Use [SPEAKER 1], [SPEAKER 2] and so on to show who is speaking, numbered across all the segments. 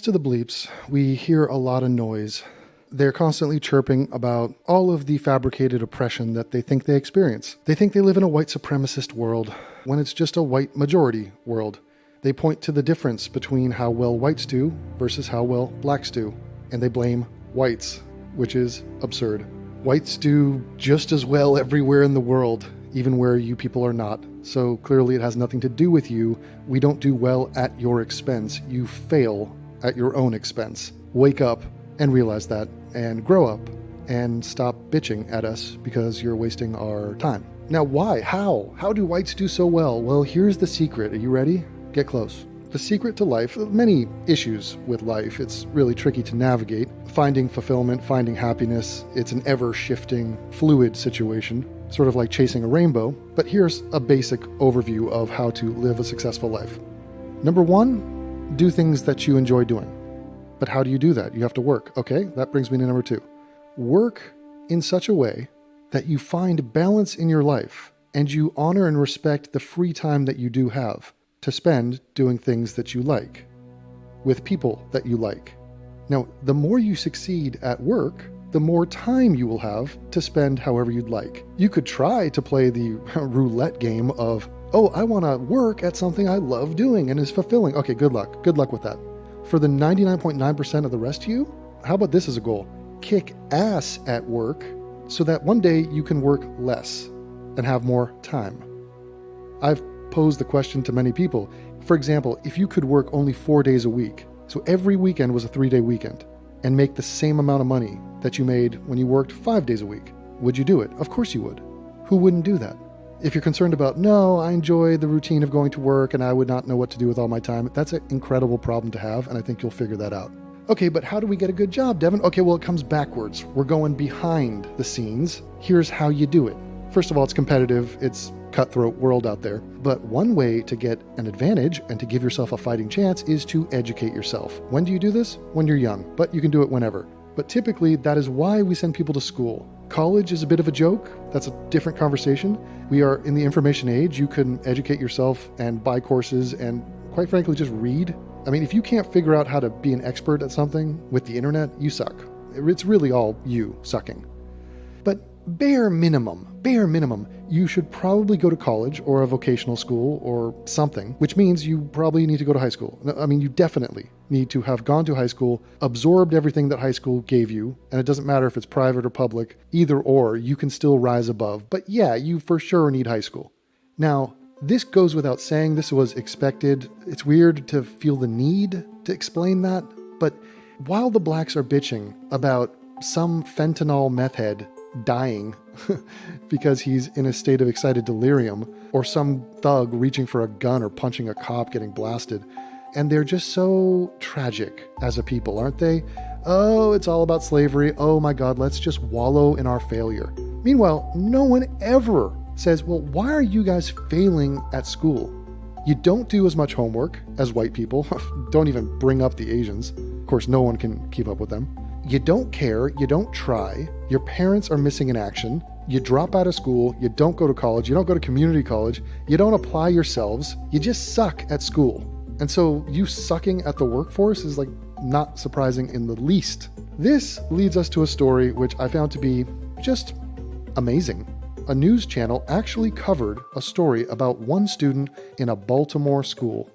[SPEAKER 1] comes to the bleeps, we hear a lot of noise. They're constantly chirping about all of the fabricated oppression that they think they experience. They think they live in a white supremacist world when it's just a white majority world. They point to the difference between how well whites do versus how well blacks do, and they blame whites, which is absurd. Whites do just as well everywhere in the world, even where you people are not. So clearly it has nothing to do with you. We don't do well at your expense. You fail at your own expense. Wake up and realize that, and grow up and stop bitching at us because you're wasting our time. Now, why? How? How do whites do so well? Well, here's the secret. Are you ready? Get close. The secret to life, many issues with life. It's really tricky to navigate. Finding fulfillment, finding happiness, it's an ever-shifting, fluid situation, sort of like chasing a rainbow. But here's a basic overview of how to live a successful life. Number one, do things that you enjoy doing. But how do you do that? You have to work. Okay, that brings me to number two. Work in such a way that you find balance in your life and you honor and respect the free time that you do have to spend doing things that you like, with people that you like. Now, the more you succeed at work, the more time you will have to spend however you'd like. You could try to play the roulette game of, oh, I want to work at something I love doing and is fulfilling. Okay, good luck. Good luck with that. For the 99.9% of the rest of you, how about this as a goal? Kick ass at work so that one day you can work less and have more time. I've posed the question to many people. For example, if you could work only 4 days a week, so every weekend was a 3-day weekend, and make the same amount of money that you made when you worked 5 days a week, would you do it? Of course you would. Who wouldn't do that? If you're concerned about, no, I enjoy the routine of going to work and I would not know what to do with all my time, that's an incredible problem to have, and I think you'll figure that out. Okay, but how do we get a good job, Devin? Okay, well, it comes backwards. We're going behind the scenes. Here's how you do it. First of all, it's competitive. It's cutthroat world out there. But one way to get an advantage and to give yourself a fighting chance is to educate yourself. When do you do this? When you're young, but you can do it whenever. But typically, that is why we send people to school. College is a bit of a joke. That's a different conversation. We are in the information age. You can educate yourself and buy courses and, quite frankly, just read. I mean, if you can't figure out how to be an expert at something with the internet, you suck. It's really all you sucking. But bare minimum, you should probably go to college or a vocational school or something, which means you probably need to go to high school. I mean, you definitely need to have gone to high school, absorbed everything that high school gave you, and it doesn't matter if it's private or public, either or, you can still rise above. But yeah, you for sure need high school. Now, this goes without saying, this was expected. It's weird to feel the need to explain that, but while the blacks are bitching about some fentanyl meth head dying because he's in a state of excited delirium, or some thug reaching for a gun or punching a cop getting blasted, and they're just so tragic as a people, aren't they? Oh, it's all about slavery. Oh my God, let's just wallow in our failure. Meanwhile, no one ever says, well, why are you guys failing at school? You don't do as much homework as white people. Don't even bring up the Asians. Of course, no one can keep up with them. You don't care, you don't try, your parents are missing in action, you drop out of school, you don't go to college, you don't go to community college, you don't apply yourselves, you just suck at school. And so you sucking at the workforce is like not surprising in the least. This leads us to a story which I found to be just amazing. A news channel actually covered a story about one student in a Baltimore school.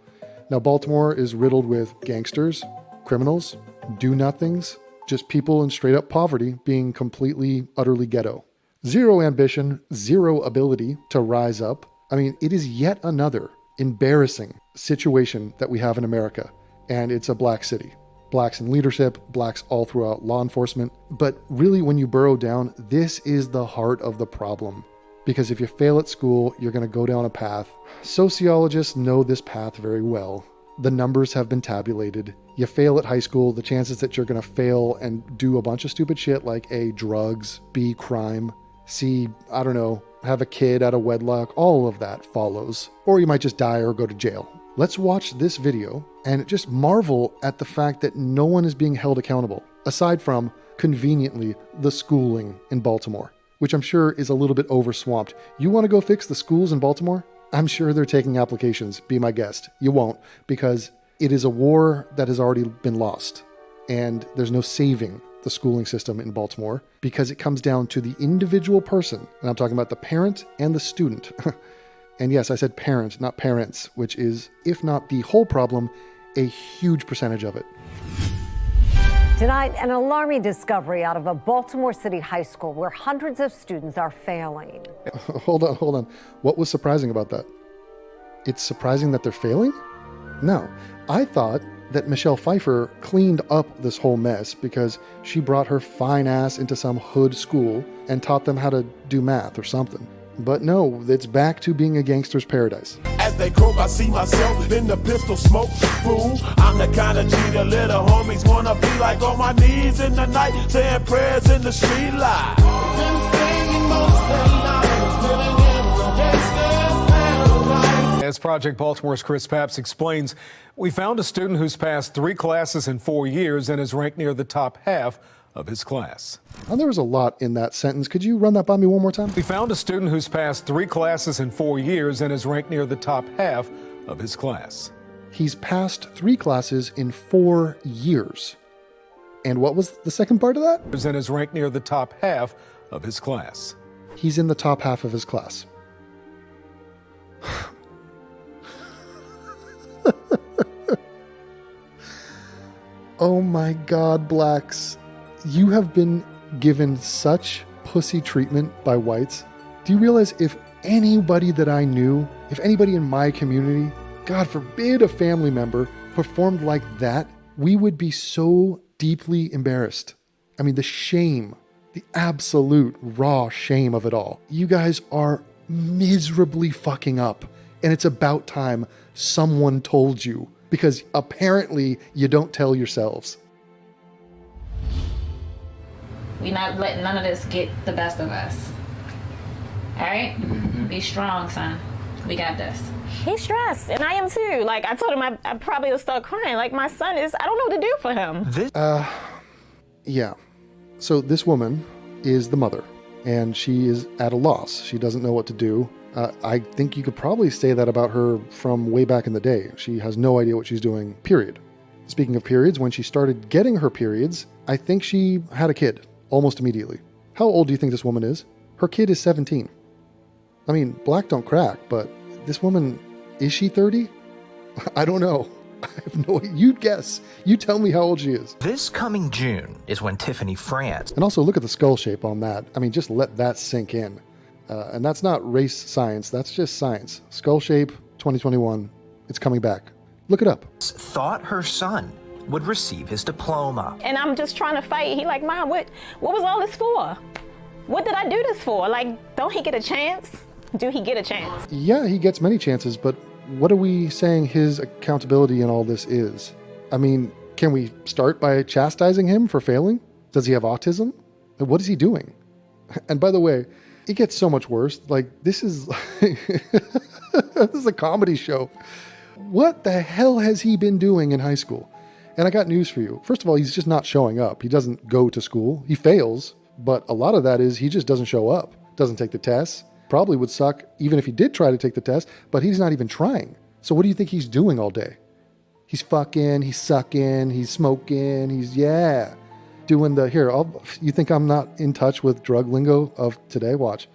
[SPEAKER 1] Now, Baltimore is riddled with gangsters, criminals, do-nothings, just people in straight up poverty being completely, utterly ghetto. Zero ambition, zero ability to rise up. I mean, it is yet another embarrassing situation that we have in America. And it's a black city. Blacks in leadership, blacks all throughout law enforcement. But really, when you burrow down, this is the heart of the problem. Because if you fail at school, you're going to go down a path. Sociologists know this path very well. The numbers have been tabulated. You fail at high school, the chances that you're going to fail and do a bunch of stupid shit like A, drugs, B, crime, C, I don't know, have a kid out of wedlock, all of that follows. Or you might just die or go to jail. Let's watch this video and just marvel at the fact that no one is being held accountable, aside from, conveniently, the schooling in Baltimore, which I'm sure is a little bit overswamped. You want to go fix the schools in Baltimore? I'm sure they're taking applications. Be my guest. You won't, because It is a war that has already been lost, and there's no saving the schooling system in Baltimore because it comes down to the individual person, and I'm talking about the parent and the student. And yes, I said parent, not parents, which is, if not the whole problem, a huge percentage of it.
[SPEAKER 2] Tonight, an alarming discovery out of a Baltimore City high school where hundreds of students are failing.
[SPEAKER 1] Hold on. What was surprising about that? It's surprising that they're failing? No. I thought that Michelle Pfeiffer cleaned up this whole mess because she brought her fine ass into some hood school and taught them how to do math or something. But no, it's back to being a gangster's paradise.
[SPEAKER 3] As they croak, I see myself in the pistol smoke. Fool, I'm the kind of G the little homies wanna be like, on my knees in the night, saying prayers in the street light.
[SPEAKER 4] As Project Baltimore's Chris Papps explains, we found a student who's passed 3 classes in 4 years and is ranked near the top half of his class.
[SPEAKER 1] Now, there was a lot in that sentence. Could you run that by me one more time?
[SPEAKER 4] We found a student who's passed 3 classes in 4 years and is ranked near the top half of his class.
[SPEAKER 1] He's passed 3 classes in 4 years. And what was the second part of that?
[SPEAKER 4] And is ranked near the top half of his class.
[SPEAKER 1] He's in the top half of his class. Oh my God, blacks. You have been given such pussy treatment by whites. Do you realize if anybody that I knew, if anybody in my community, God forbid a family member, performed like that, we would be so deeply embarrassed. I mean, the shame, the absolute raw shame of it all. You guys are miserably fucking up, and it's about time someone told you, because apparently you don't tell yourselves.
[SPEAKER 5] We're not letting none of this get the best of us. All right? Be strong, son. We got this.
[SPEAKER 6] He's stressed, and I am too. Like, I told him I probably will start crying. Like, my son is, I don't know what to do for him.
[SPEAKER 1] Yeah. So this woman is the mother, and she is at a loss. She doesn't know what to do. I think you could probably say that about her from way back in the day. She has no idea what she's doing, period. Speaking of periods, when she started getting her periods, I think she had a kid almost immediately. How old do you think this woman is? Her kid is 17. I mean, black don't crack, but this woman, is she 30? I don't know. I have no idea. You'd guess. You tell me how old she is.
[SPEAKER 7] This coming June is when Tiffany France.
[SPEAKER 1] And also look at the skull shape on that. I mean, just let that sink in. And that's not race science. That's just science. Skull shape, 2021. It's coming back. Look it up.
[SPEAKER 7] Thought her son would receive his diploma.
[SPEAKER 6] And I'm just trying to fight. He like, Mom, what was all this for? What did I do this for? Like, don't he get a chance? Do he get a chance?
[SPEAKER 1] Yeah, he gets many chances, but what are we saying his accountability in all this is? I mean, can we start by chastising him for failing? Does he have autism? What is he doing? And by the way, it gets so much worse. Like, this is this is a comedy show. What the hell has he been doing in high school? And I got news for you. First of all, he's just not showing up. He doesn't go to school. He fails, but a lot of that is he just doesn't show up, doesn't take the tests. Probably would suck even if he did try to take the test, but he's not even trying. So what do you think he's doing all day? He's fucking, he's sucking, he's smoking, he's, doing the, you think I'm not in touch with drug lingo of today? Watch.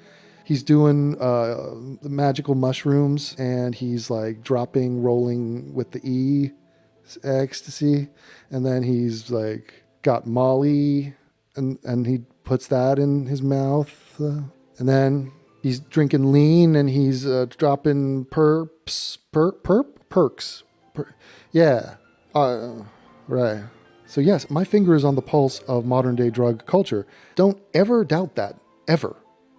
[SPEAKER 1] He's doing the magical mushrooms, and he's like dropping, rolling with the E, ecstasy, and then he's like got Molly, and he puts that in his mouth, and then he's drinking lean, and he's dropping perks. Right. So yes, my finger is on the pulse of modern day drug culture. Don't ever doubt that, ever.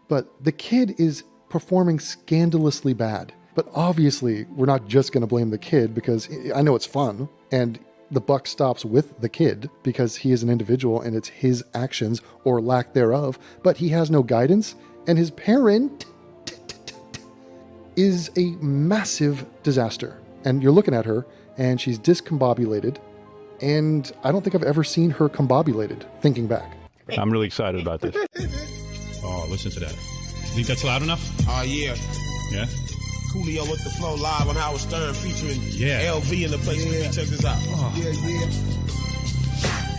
[SPEAKER 1] But the kid is performing scandalously bad. But obviously, we're not just going to blame the kid, because I know it's fun, and the buck stops with the kid because he is an individual and it's his actions or lack thereof, but he has no guidance, and his parent is a massive disaster. And you're looking at her, and she's discombobulated, and I don't think I've ever seen her combobulated, thinking back.
[SPEAKER 8] I'm really excited about this. Oh, listen to that. You think that's loud enough?
[SPEAKER 3] Yeah.
[SPEAKER 8] Yeah?
[SPEAKER 3] Coolio with the flow live on Howard Stern featuring LV in the place. Check this out.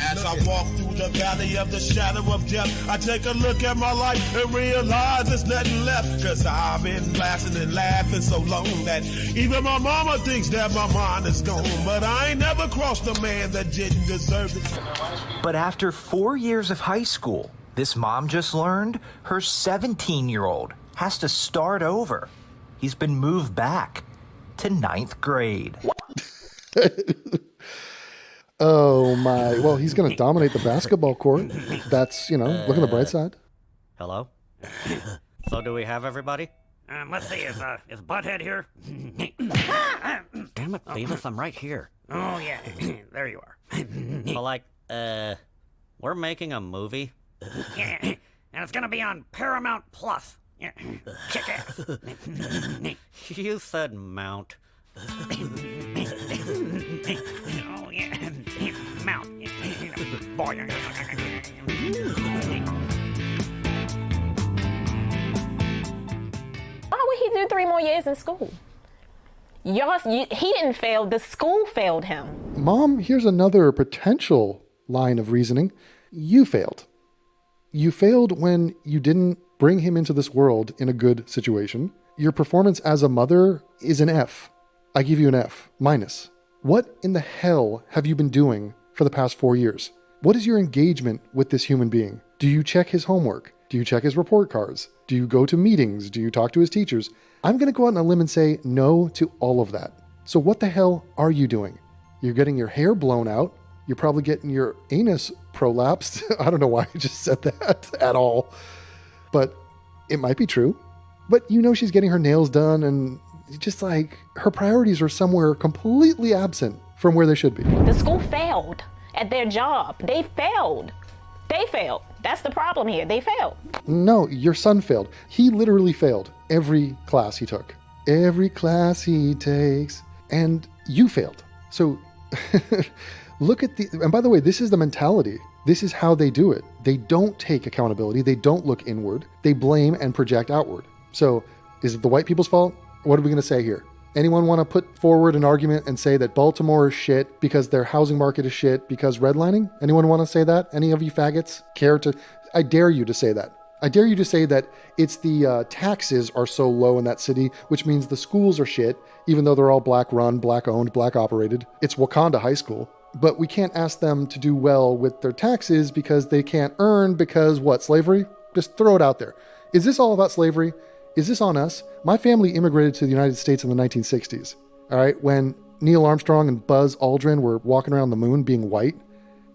[SPEAKER 3] As I walk through the valley of the shadow of death, I take a look at my life and realize there's nothing left. Cause I've been blasting and laughing so long that even my mama thinks that my mind is gone. But I ain't never crossed a man that didn't deserve it.
[SPEAKER 7] But after 4 years of high school, this mom just learned her 17-year-old has to start over. He's been moved back to 9th grade.
[SPEAKER 1] Oh my. Well, he's going to dominate the basketball court. That's, look on the bright side.
[SPEAKER 8] Hello? So do we have everybody?
[SPEAKER 9] Let's see, is Butthead here?
[SPEAKER 8] Damn it, Beavis, I'm right here.
[SPEAKER 9] Oh, yeah, there you are.
[SPEAKER 8] Well, we're making a movie.
[SPEAKER 9] Yeah, and it's gonna be on Paramount Plus. Yeah, kick ass.
[SPEAKER 8] You said Mount.
[SPEAKER 9] Oh, yeah, Mount. Boy.
[SPEAKER 6] Why would he do 3 more years in school? He didn't fail. The school failed him.
[SPEAKER 1] Mom, here's another potential line of reasoning. You failed. You failed when you didn't bring him into this world in a good situation. Your performance as a mother is an F. I give you an F minus. What in the hell have you been doing for the past 4 years? What is your engagement with this human being? Do you check his homework? Do you check his report cards? Do you go to meetings? Do you talk to his teachers? I'm going to go out on a limb and say no to all of that. So what the hell are you doing? You're getting your hair blown out. You're probably getting your anus prolapsed. I don't know why I just said that at all, but it might be true. But she's getting her nails done, and just like her priorities are somewhere completely absent from where they should be.
[SPEAKER 6] The school failed at their job. They failed. That's the problem here. They failed.
[SPEAKER 1] No, your son failed. He literally failed every class he took. Every class he takes. And you failed. So look at and by the way, this is the mentality. This is how they do it. They don't take accountability. They don't look inward. They blame and project outward. So is it the white people's fault? What are we going to say here? Anyone want to put forward an argument and say that Baltimore is shit because their housing market is shit because redlining? Anyone want to say that? Any of you faggots care to? I dare you to say that. I dare you to say that it's the taxes are so low in that city, which means the schools are shit, even though they're all black run, black owned, black operated. It's Wakanda High School. But we can't ask them to do well with their taxes because they can't earn because what, slavery? Just throw it out there. Is this all about slavery? Is this on us? My family immigrated to the United States in the 1960s. All right, when Neil Armstrong and Buzz Aldrin were walking around the moon being white,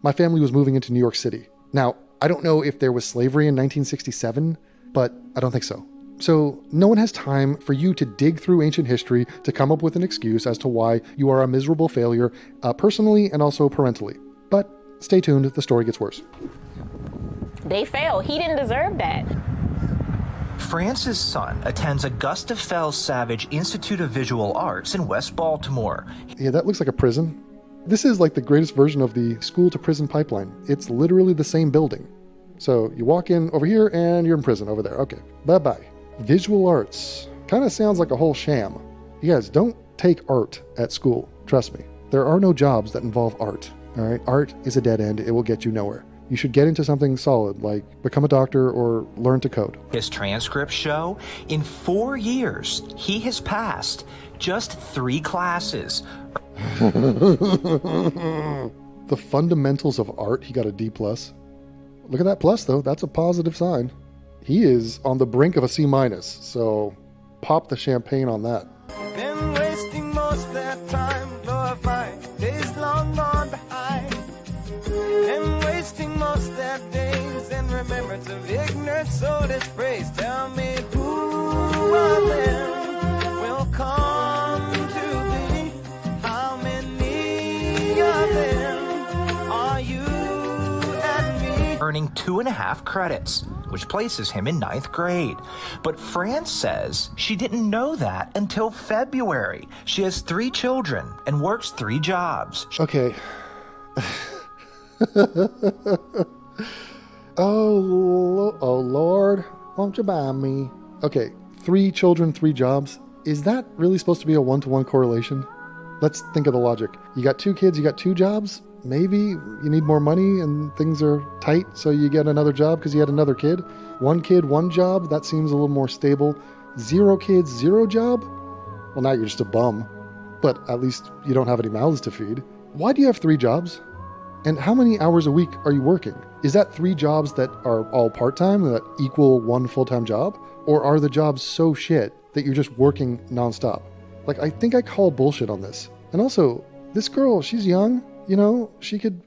[SPEAKER 1] my family was moving into New York City. Now, I don't know if there was slavery in 1967, but I don't think so. So no one has time for you to dig through ancient history to come up with an excuse as to why you are a miserable failure, personally and also parentally. But stay tuned, the story gets worse.
[SPEAKER 6] They failed. He didn't deserve that.
[SPEAKER 7] France's son attends Augusta Fells Savage Institute of Visual Arts in West Baltimore.
[SPEAKER 1] Yeah, that looks like a prison. This is like the greatest version of the school to prison pipeline. It's literally the same building. So you walk in over here and you're in prison over there. Okay, bye-bye. Visual arts. Kind of sounds like a whole sham. You guys, don't take art at school. Trust me. There are no jobs that involve art. All right? Art is a dead end. It will get you nowhere. You should get into something solid, like become a doctor or learn to code.
[SPEAKER 7] His transcripts show in 4 years, he has passed just 3 classes.
[SPEAKER 1] The fundamentals of art, he got a D+. Look at that plus, though. That's a positive sign. He is on the brink of a C-, so pop the champagne on that.
[SPEAKER 10] Been wasting most of that time, though I find days long gone behind. Been wasting most of that days in remembrance of ignorance, so dispraise. Tell me who of them will come to thee? How many of them are you and me?
[SPEAKER 7] Earning 2.5 credits, which places him in 9th grade. But France says she didn't know that until February. She has 3 children and works 3 jobs.
[SPEAKER 1] Okay. Oh Lord, won't you buy me? Okay, 3 children, 3 jobs. is that really supposed to be a one-to-one correlation? Let's think of the logic. You got 2 kids, you got 2 jobs. Maybe you need more money and things are tight, so you get another job because you had another kid. 1 kid, 1 job, that seems a little more stable. 0 kids, 0 job? Well, now you're just a bum. But at least you don't have any mouths to feed. Why do you have 3 jobs? And how many hours a week are you working? Is that 3 jobs that are all part-time that equal 1 full-time job? Or are the jobs so shit that you're just working nonstop? Like, I think I call bullshit on this. And also, this girl, she's young. You know, she could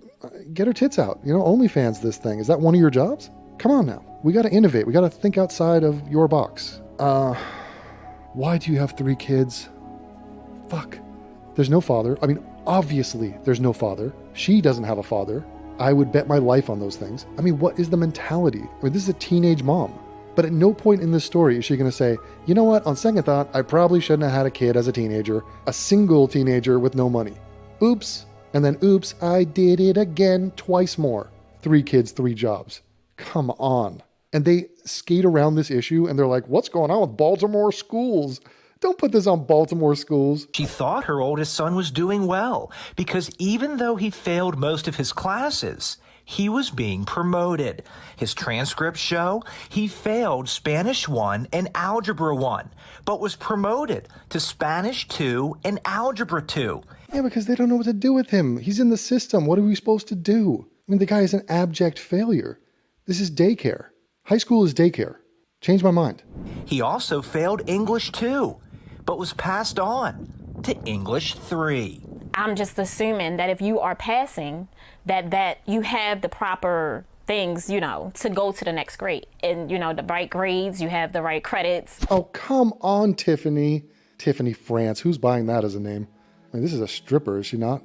[SPEAKER 1] get her tits out. You know, OnlyFans this thing. Is that one of your jobs? Come on now. We got to innovate. We got to think outside of your box. Why do you have 3 kids? Fuck. There's no father. I mean, obviously there's no father. She doesn't have a father. I would bet my life on those things. I mean, what is the mentality? I mean, this is a teenage mom. But at no point in this story is she going to say, you know what, on second thought, I probably shouldn't have had a kid as a teenager, a single teenager with no money. Oops. And then, oops, I did it again, twice more. 3 kids, 3 jobs. Come on. And they skate around this issue and they're like, what's going on with Baltimore schools? Don't put this on Baltimore schools.
[SPEAKER 7] She thought her oldest son was doing well because even though he failed most of his classes, he was being promoted. His transcripts show he failed Spanish 1 and Algebra 1, but was promoted to Spanish 2 and Algebra 2.
[SPEAKER 1] Yeah, because they don't know what to do with him. He's in the system. What are we supposed to do? I mean, the guy is an abject failure. This is daycare. High school is daycare. Change my mind.
[SPEAKER 7] He also failed English 2, but was passed on to English 3.
[SPEAKER 6] I'm just assuming that if you are passing, that you have the proper things, you know, to go to the next grade. And, you know, the right grades, you have the right credits.
[SPEAKER 1] Oh, come on, Tiffany. Tiffany France. Who's buying that as a name? I mean, this is a stripper, is she not?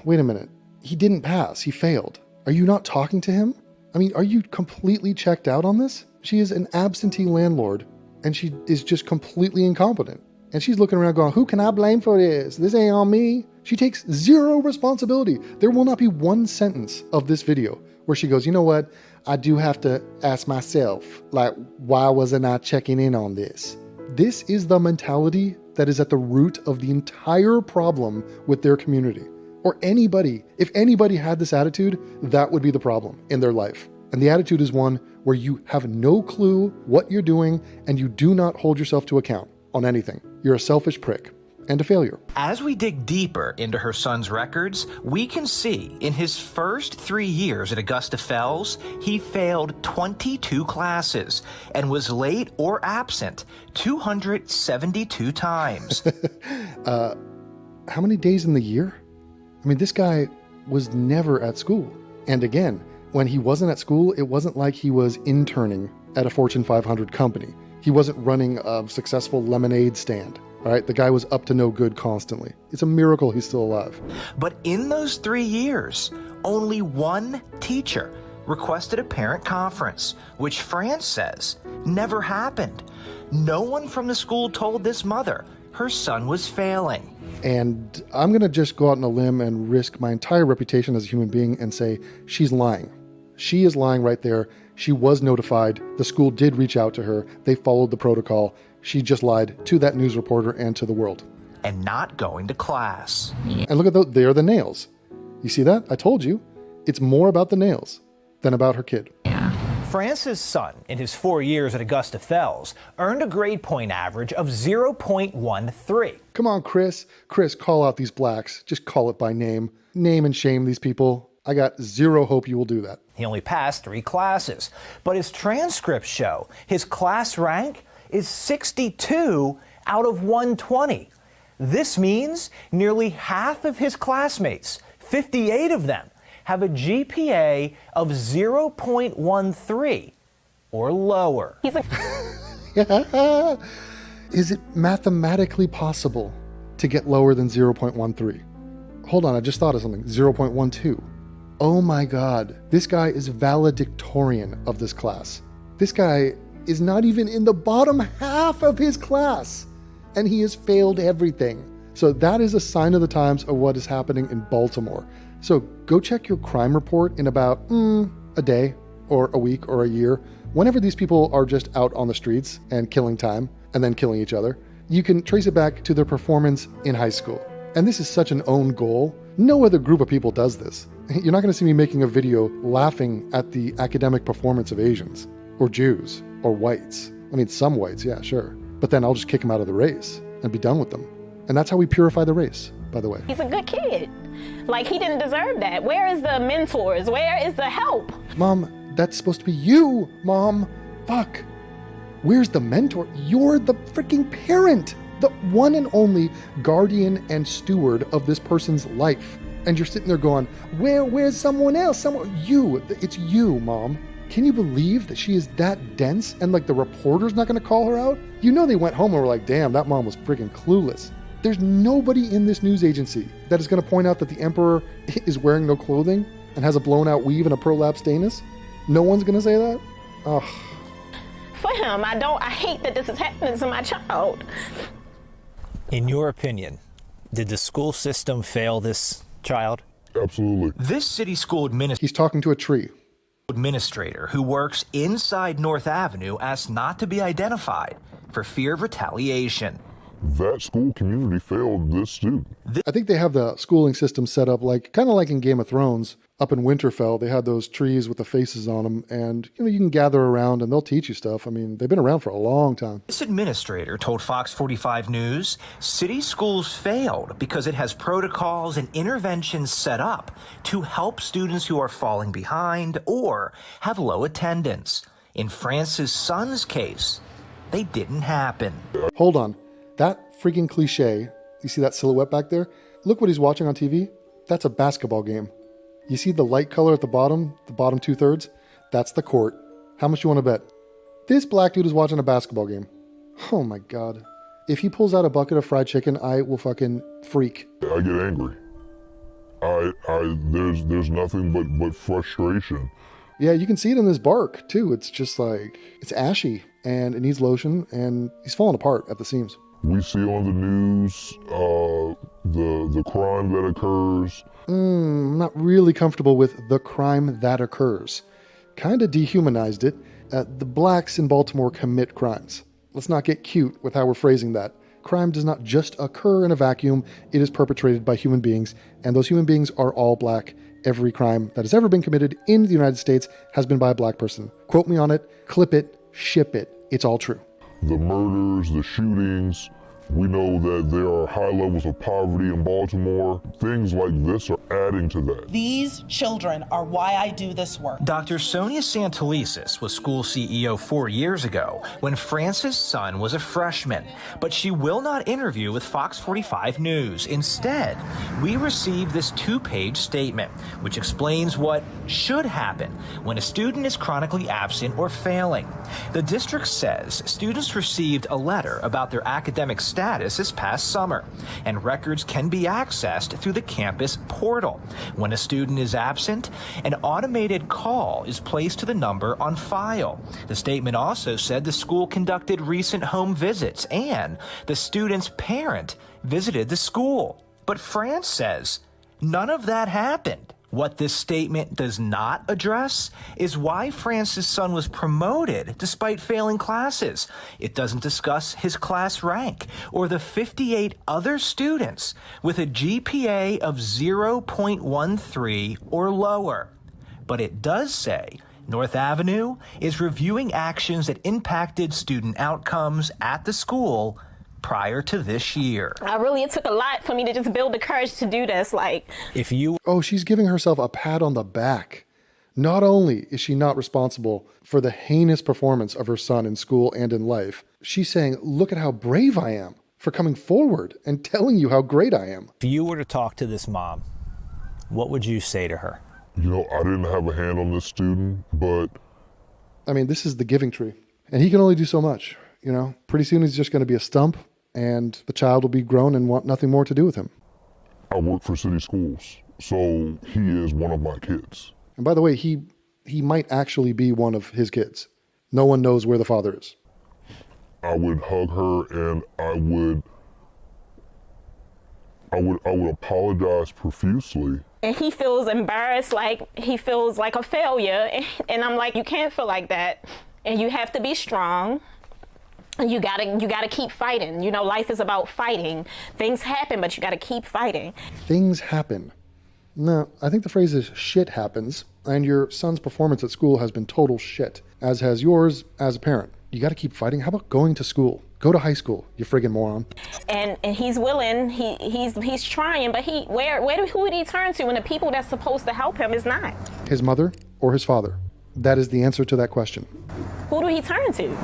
[SPEAKER 1] Wait a minute. He didn't pass. He failed. Are you not talking to him? I mean, are you completely checked out on this? She is an absentee landlord, and she is just completely incompetent. And she's looking around going, who can I blame for this? This ain't on me. She takes 0 responsibility. There will not be 1 sentence of this video where she goes, you know what? I do have to ask myself, like, why wasn't I checking in on this? This is the mentality that is at the root of the entire problem with their community. Or anybody. If anybody had this attitude, that would be the problem in their life. And the attitude is one where you have no clue what you're doing and you do not hold yourself to account on anything. You're a selfish prick and a failure.
[SPEAKER 7] As we dig deeper into her son's records, we can see in his first 3 years at Augusta Fells, he failed 22 classes and was late or absent 272 times.
[SPEAKER 1] How many days in the year? I mean, this guy was never at school. And again, when he wasn't at school, it wasn't like he was interning at a Fortune 500 company. He wasn't running a successful lemonade stand. All right, the guy was up to no good constantly. It's a miracle he's still alive.
[SPEAKER 7] But in those 3 years, only 1 teacher requested a parent conference, which France says never happened. No one from the school told this mother her son was failing.
[SPEAKER 1] And I'm going to just go out on a limb and risk my entire reputation as a human being and say she's lying. She is lying right there. She was notified. The school did reach out to her. They followed the protocol. She just lied to that news reporter and to the world.
[SPEAKER 7] And not going to class.
[SPEAKER 1] And look at those, they're the nails. You see that? I told you. It's more about the nails than about her kid.
[SPEAKER 11] France's son, in his 4 years at Augusta Fells, earned a grade point average of 0.13.
[SPEAKER 1] Come on, Chris. Chris, call out these blacks. Just call it by name. Name and shame these people. I got 0 hope you will do that.
[SPEAKER 11] He only passed 3 classes, but his transcripts show his class rank is 62 out of 120. This means nearly half of his classmates, 58 of them, have a GPA of 0.13 or lower.
[SPEAKER 1] Is it mathematically possible to get lower than 0.13? Hold on, I just thought of something. 0.12. Oh my God. This guy is valedictorian of this class. This guy is not even in the bottom half of his class, and he has failed everything. So that is a sign of the times of what is happening in Baltimore. So go check your crime report in about a day or a week or a year. Whenever these people are just out on the streets and killing time and then killing each other, You can trace it back to their performance in high school. And this is such an own goal. No other group of people does this. You're not going to see me making a video laughing at the academic performance of Asians or Jews or whites. I mean, some whites, yeah, sure. But then I'll just kick them out of the race and be done with them. And that's how we purify the race, by the way.
[SPEAKER 6] He's a good kid. Like, he didn't deserve that. Where is the mentors? Where is the help?
[SPEAKER 1] Mom, that's supposed to be you, Mom. Fuck. Where's the mentor? You're the freaking parent, the one and only guardian and steward of this person's life. And you're sitting there going, where's someone else? It's you, Mom. Can you believe that she is that dense and like the reporter's not going to call her out? You know they went home and were like, damn, that mom was freaking clueless. There's nobody in this news agency that is going to point out that the emperor is wearing no clothing and has a blown out weave and a prolapsed anus. No one's going to say that? Ugh.
[SPEAKER 6] For him, I hate that this is happening to my child.
[SPEAKER 11] In your opinion, did the school system fail this child?
[SPEAKER 12] Absolutely.
[SPEAKER 7] This city school
[SPEAKER 1] He's talking to a tree.
[SPEAKER 7] Administrator who works inside North Avenue asked not to be identified for fear of retaliation.
[SPEAKER 12] That school community failed this student.
[SPEAKER 1] I think they have the schooling system set up kind of like in Game of Thrones. Up in Winterfell, they had those trees with the faces on them, and you can gather around and they'll teach you stuff. I mean, they've been around for a long time.
[SPEAKER 7] This administrator told Fox 45 News city schools failed because it has protocols and interventions set up to help students who are falling behind or have low attendance. In France's son's case, they didn't happen.
[SPEAKER 1] Hold on. That freaking cliche, you see that silhouette back there? Look what he's watching on TV. That's a basketball game. You see the light color at the bottom 2/3? That's the court. How much you want to bet? This black dude is watching a basketball game. Oh my God. If he pulls out a bucket of fried chicken, I will fucking freak.
[SPEAKER 12] I get angry. There's nothing but frustration.
[SPEAKER 1] Yeah, you can see it in his bark too. It's just like, it's ashy and it needs lotion and he's falling apart at the seams.
[SPEAKER 12] We see on the news the crime that occurs.
[SPEAKER 1] I'm not really comfortable with the crime that occurs. Kind of dehumanized it. The blacks in Baltimore commit crimes. Let's not get cute with how we're phrasing that. Crime does not just occur in a vacuum. It is perpetrated by human beings, and those human beings are all black. Every crime that has ever been committed in the United States has been by a black person. Quote me on it, clip it, ship it. It's all true.
[SPEAKER 12] The murders, the shootings, we know that there are high levels of poverty in Baltimore. Things like this are adding to that.
[SPEAKER 13] These children are why I do this work.
[SPEAKER 7] Dr. Sonia Santelises was school CEO 4 years ago when France's son was a freshman, but she will not interview with Fox 45 News. Instead, we received this 2-page statement, which explains what should happen when a student is chronically absent or failing. The district says students received a letter about their academic status this past summer, and records can be accessed through the campus portal. When a student is absent, an automated call is placed to the number on file. The statement also said the school conducted recent home visits and the student's parent visited the school. But France says none of that happened. What this statement does not address is why France's son was promoted despite failing classes. It doesn't discuss his class rank or the 58 other students with a GPA of 0.13 or lower. But it does say North Avenue is reviewing actions that impacted student outcomes at the school prior to this year.
[SPEAKER 6] It took a lot for me to just build the courage to do this.
[SPEAKER 1] Oh, she's giving herself a pat on the back. Not only is she not responsible for the heinous performance of her son in school and in life, she's saying, look at how brave I am for coming forward and telling you how great I am.
[SPEAKER 11] If you were to talk to this mom, what would you say to her?
[SPEAKER 12] I didn't have a hand on this student, but...
[SPEAKER 1] I mean, this is the giving tree. And he can only do so much, Pretty soon he's just going to be a stump, and the child will be grown and want nothing more to do with him.
[SPEAKER 12] I work for city schools, so he is one of my kids.
[SPEAKER 1] And by the way, he might actually be one of his kids. No one knows where the father is.
[SPEAKER 12] I would hug her and I would apologize profusely.
[SPEAKER 6] And he feels embarrassed, he feels like a failure. And I'm like, you can't feel like that. And you have to be strong. You gotta keep fighting. You know, life is about fighting. Things happen, but you gotta keep fighting.
[SPEAKER 1] Things happen. No, I think the phrase is shit happens, and your son's performance at school has been total shit, as has yours as a parent. You gotta keep fighting. How about going to school? Go to high school, you friggin' moron.
[SPEAKER 6] And he's willing, he's trying, but who would he turn to when the people that's supposed to help him is not?
[SPEAKER 1] His mother or his father? That is the answer to that question.
[SPEAKER 6] Who do he turn to?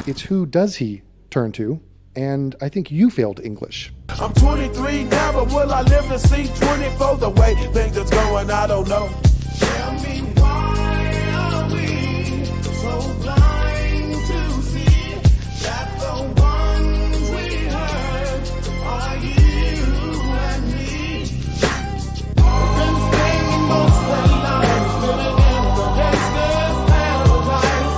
[SPEAKER 1] It's who does he turn to, and I think you failed English.
[SPEAKER 3] I'm 23 now, but will I live to see 24? The way things are going, I don't know. Tell me why are we so blind to see that the ones we hurt are you and me? Been staying most of their lives living in the gangster's paradise.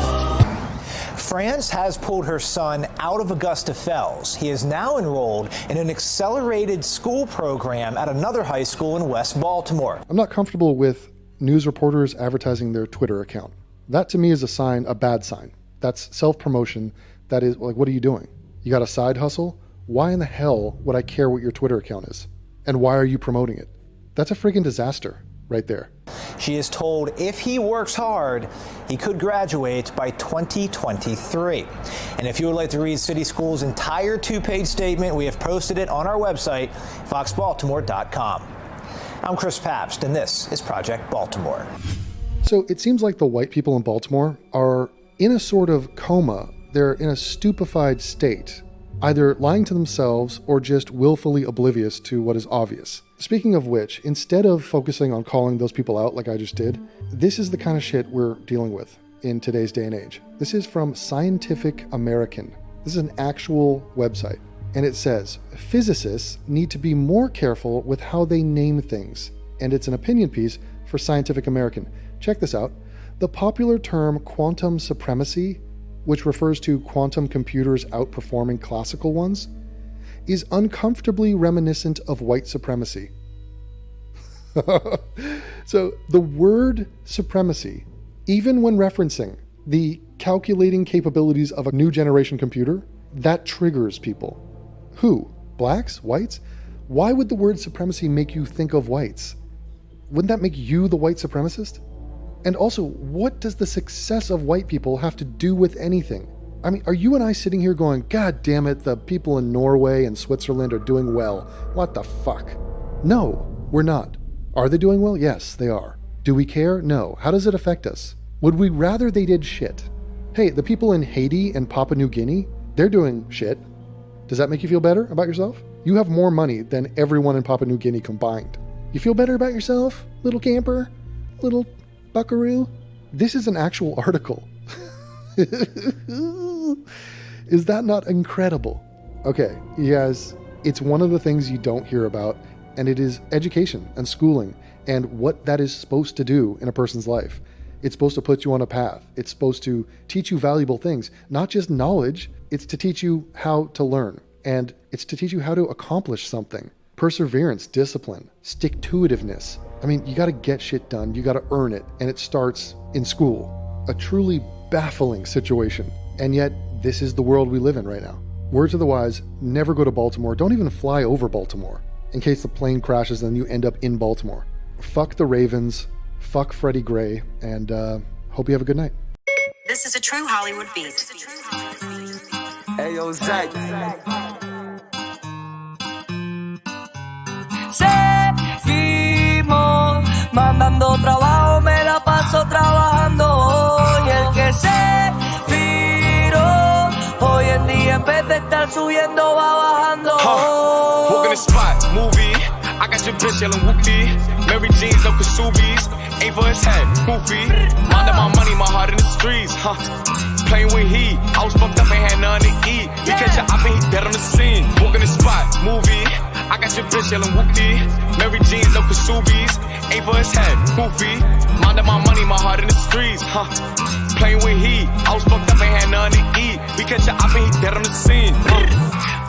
[SPEAKER 11] France has pulled her son out of Augusta Fells. He is now enrolled in an accelerated school program at another high school in West Baltimore.
[SPEAKER 1] I'm not comfortable with news reporters advertising their Twitter account. That to me is a bad sign. That's self-promotion. That is, like, what are you doing? You got a side hustle? Why in the hell would I care what your Twitter account is? And why are you promoting it? That's a friggin' disaster right there.
[SPEAKER 11] She is told if he works hard, he could graduate by 2023. And if you would like to read City School's entire two-page statement, we have posted it on our website, foxbaltimore.com. I'm Chris Pabst, and this is Project Baltimore.
[SPEAKER 1] So it seems like the white people in Baltimore are in a sort of coma. They're in a stupefied state, either lying to themselves or just willfully oblivious to what is obvious. Speaking of which, instead of focusing on calling those people out like I just did, this is the kind of shit we're dealing with in today's day and age. This is from Scientific American. This is an actual website. And it says, physicists need to be more careful with how they name things. And it's an opinion piece for Scientific American. Check this out. The popular term quantum supremacy, which refers to quantum computers outperforming classical ones, is uncomfortably reminiscent of white supremacy. So the word supremacy, even when referencing the calculating capabilities of a new generation computer, that triggers people. Who? Blacks? Whites? Why would the word supremacy make you think of whites? Wouldn't that make you the white supremacist? And also, what does the success of white people have to do with anything? I mean, are you and I sitting here going, God damn it, the people in Norway and Switzerland are doing well. What the fuck? No, we're not. Are they doing well? Yes, they are. Do we care? No. How does it affect us? Would we rather they did shit? Hey, the people in Haiti and Papua New Guinea, they're doing shit. Does that make you feel better about yourself? You have more money than everyone in Papua New Guinea combined. You feel better about yourself, little camper? Little buckaroo? This is an actual article. Is that not incredible? Okay, you guys, it's one of the things you don't hear about, and it is education and schooling and what that is supposed to do in a person's life. It's supposed to put you on a path. It's supposed to teach you valuable things, not just knowledge. It's to teach you how to learn, and it's to teach you how to accomplish something. Perseverance, discipline, stick-to-itiveness. I mean, you got to get shit done. You got to earn it, and it starts in school. A truly baffling situation, and yet this is the world we live in right now. Word to the wise, never go to Baltimore. Don't even fly over Baltimore in case the plane crashes and you end up in Baltimore. Fuck the Ravens, fuck Freddie Gray, and hope you have a good night.
[SPEAKER 14] This is a true Hollywood beat.
[SPEAKER 10] Hey, yo, Zach. Seguimos mandando trabajo, me la paso trabajando hoy. El que se viró, hoy en día en vez de estar subiendo va bajando.
[SPEAKER 15] Walk in the spot, movie. I got your bitch yelling whoopee. Mary Jeans, no Kasubi's. Aim for his head, goofy. Minding my money, my heart in the streets, Playing with heat, I was fucked up, ain't had nothing to eat. We catch your op and he dead on the scene. Walk in the spot, movie. I got your bitch yelling whoopee. Mary Jeans, no Kasubi's. Aim for his head, goofy. Minding my money, my heart in the streets, Playing with heat, I was fucked up, ain't had nothing to eat. We catch your op and he dead on the scene,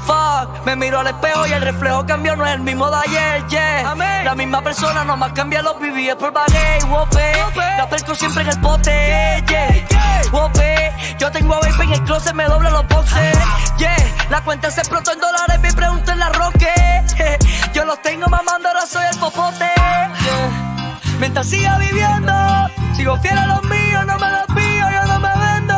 [SPEAKER 10] Fuck, me miro al espejo y el reflejo cambió, no es el mismo de ayer, yeah. Amén. La misma persona, nomás cambia los BBS por baguette, whoopé. La perco siempre en el pote, yeah. Whoopé. Yo tengo a baby en el closet, me dobla los boxes.
[SPEAKER 16] La cuenta se explotó en dólares, me pregunto en la Roque. Yo los tengo mamando, ahora soy el popote. Mientras siga viviendo, sigo fiel a los míos, no me desvío, yo no me vendo.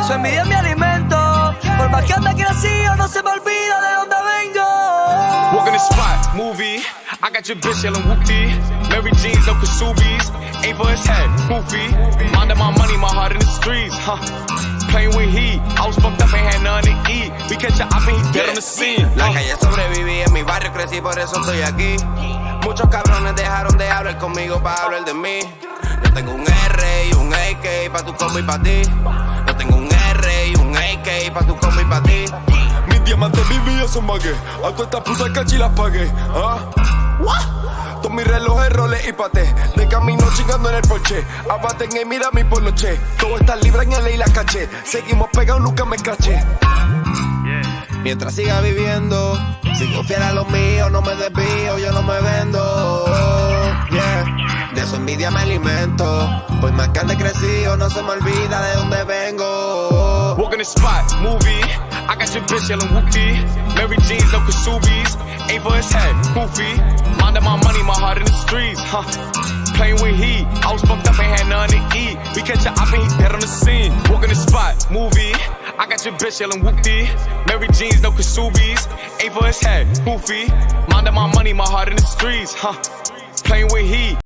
[SPEAKER 16] Su envidia es mi alimento. Por más que ande crecido, no se me olvida de dónde vengo.
[SPEAKER 15] Walk in the spot, movie. I got your bitch yelling whoopty. Mary Jeans, no Kasubi's. Aim for his head, goofy. Minding my money, my heart in the streets, huh? Playing with heat. I was fucked up, ain't had nothing to eat. We catch a op and he dead on the scene.
[SPEAKER 17] La calle sobreviví, en mi barrio crecí, por eso estoy aquí. Muchos cabrones dejaron de hablar conmigo para hablar de mí. Yo tengo un R y un AK pa' tu combo y pa' ti. Yo tengo un R y un AK pa' tu combo y pa' ti.
[SPEAKER 15] Mis diamantes, mis villas son magué. A todas estas putas cachi las pagué. ¿Ah? Todos mis relojes, roles y paté. De camino chingando en el porche. Abaten y mira mi poloche. Todo está libre en el y la caché. Seguimos pegados, nunca me caché.
[SPEAKER 17] Mientras siga viviendo, sigo fiel a los míos, no me desvío, yo no me vendo. De su envidia me alimento. Pues más que ande crecido, no se me olvida de dónde vengo.
[SPEAKER 15] Walk in the spot, movie. I got your bitch yelling whoopty. Mary Jeans, no Kasubi's. Aim for his head, goofy. Minding my money, my heart in the streets, huh? Playing with heat. I was fucked up, ain't had nothing to eat. We catch a op and he dead on the scene. Walk in the spot, movie. I got your bitch yelling whoopty. Mary Jeans, no Kasubi's. Aim for his head, goofy. Minding my money, my heart in the streets, huh? Playing with heat.